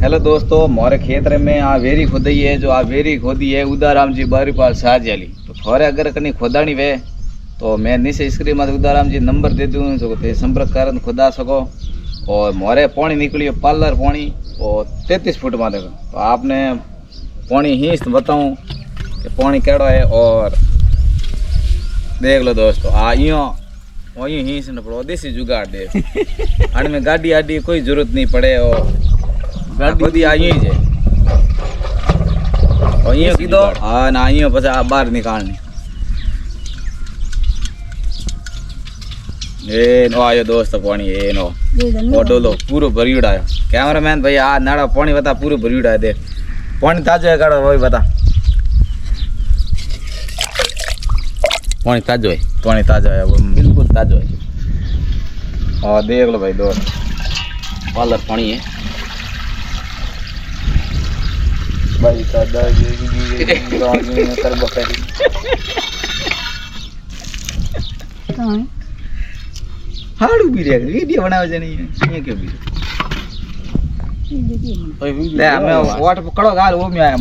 Hello दोस्तों, मोरे खेत में आ वेरी खोदी है। जो आ वेरी खोदी है उदाराम जी बारीपाल साजियाली। तो थोड़े अगर कहीं खोदानी वे तो मैं नीचे स्क्रीन में उदाराम जी नंबर दे दूँ सको ते संपर्क कर खोदा सको। और मोरे पानी निकली पार्लर पानी और 33 फुट में देखो। तो आपने पानी ही बताऊँ कि पानी केड़ो है। और देख लो दोस्तों, आ वही ही से पड़ो देसी जुगाड़ दे अन में गाड़ी आडी कोई जरूरत नहीं पड़े। और गाड़ी आई है और ये कीधो हाँ ना ये बस आ बाहर निकालनी। ए नो आयो दोस्त पानी ए नो डोलो पूरो भरियोड़ आयो। कैमरामैन भाई आ नाड़ा पानी बता पूरो भरियोड़ आयो। देख पानी ताजो है काढ़ो वही बता। पानी ताजो है, पानी ताजा है, वो बिल्कुल ताजो है। और देख लो भाई दोस्त पार्लर पानी है भाई ताजा कर बकरी हाड़ू भी रे वीडियो बनावे जनी ये क्यों भी ले हमें वाट पकड़ो गाल वो में आया।